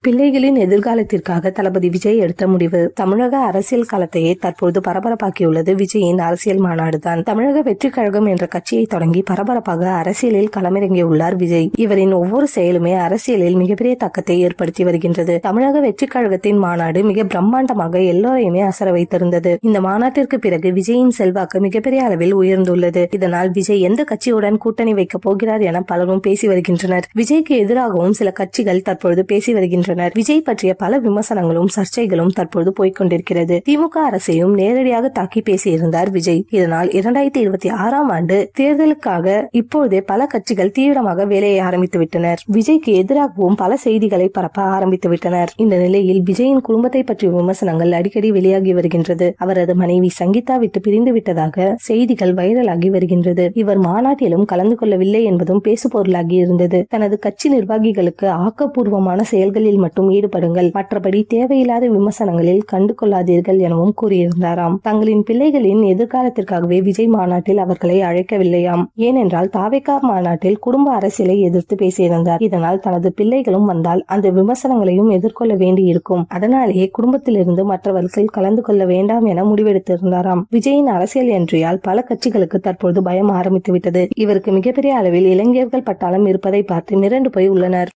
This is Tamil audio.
பிள்ளைகளின் எதிர்காலத்திற்காக தளபதி விஜய் எடுத்த முடிவு. தமிழக அரசியல் களத்தையே தற்போது பரபரப்பாக்கியுள்ளது விஜயின் அரசியல் மாநாடுதான். தமிழக வெற்றிக் கழகம் என்ற கட்சியை தொடங்கி பரபரப்பாக அரசியலில் களமிறங்கியுள்ளார் விஜய். இவரின் ஒவ்வொரு செயலுமே அரசியலில் மிகப்பெரிய தாக்கத்தை ஏற்படுத்தி வருகின்றது. தமிழக வெற்றிக் கழகத்தின் மாநாடு மிக பிரம்மாண்டமாக எல்லோரையுமே அசர வைத்திருந்தது. இந்த மாநாட்டிற்கு பிறகு விஜயின் செல்வாக்கு மிகப்பெரிய அளவில் உயர்ந்துள்ளது. இதனால் விஜய் எந்த கட்சியுடன் கூட்டணி வைக்கப் போகிறார் என பலரும் பேசி வருகின்றனர். விஜய்க்கு எதிராகவும் சில கட்சிகள் தற்பொழுது பேசி வருகின்றனர். விஜய் பற்றிய பல விமர்சனங்களும் சர்ச்சைகளும் தற்போது போய்கொண்டிருக்கிறது. திமுக அரசையும் நேரடியாக தாக்கி பேசியிருந்தார் விஜய். இதனால் 2026 ஆண்டு தேர்தலுக்காக இப்போதே பல கட்சிகள் தீவிரமாக வேலையை ஆரம்பித்து விட்டனர். விஜய்க்கு எதிராகவும் பல செய்திகளை பரப்ப ஆரம்பித்து விட்டனர். இந்த நிலையில் விஜயின் குடும்பத்தை பற்றிய விமர்சனங்கள் அடிக்கடி வெளியாகி வருகின்றது. அவரது மனைவி சங்கீதா விட்டு பிரிந்து விட்டதாக செய்திகள் வைரலாகி வருகின்றது. இவர் மாநாட்டிலும் கலந்து கொள்ளவில்லை என்பதும் பேசுபொருளாகி இருந்தது. தனது கட்சி நிர்வாகிகளுக்கு ஆக்கப்பூர்வமான செயல்களில் மட்டும் ஈடுபடுங்கள், மற்றபடி தேவையில்லாத விமர்சனங்களில் கண்டு கொள்ளாதீர்கள் எனவும் கூறியிருந்தாராம். தங்களின் பிள்ளைகளின் எதிர்காலத்திற்காகவே விஜய் மாநாட்டில் அவர்களை அழைக்கவில்லையாம். ஏனென்றால் தாவேகா மாநாட்டில் குடும்ப அரசியலை எதிர்த்து பேசியிருந்தார். இதனால் தனது பிள்ளைகளும் வந்தால் அந்த விமர்சனங்களையும் எதிர்கொள்ள வேண்டி இருக்கும். அதனாலேயே குடும்பத்திலிருந்து மற்றவர்கள் கலந்து கொள்ள வேண்டாம் என முடிவெடுத்திருந்தாராம். விஜயின் அரசியல் என்றியால் பல கட்சிகளுக்கு தற்போது பயம் ஆரம்பித்து விட்டது. இவருக்கு மிகப்பெரிய அளவில் இளைஞர்கள் பட்டாளம் இருப்பதை பார்த்து மிரண்டு போய் உள்ளனர்.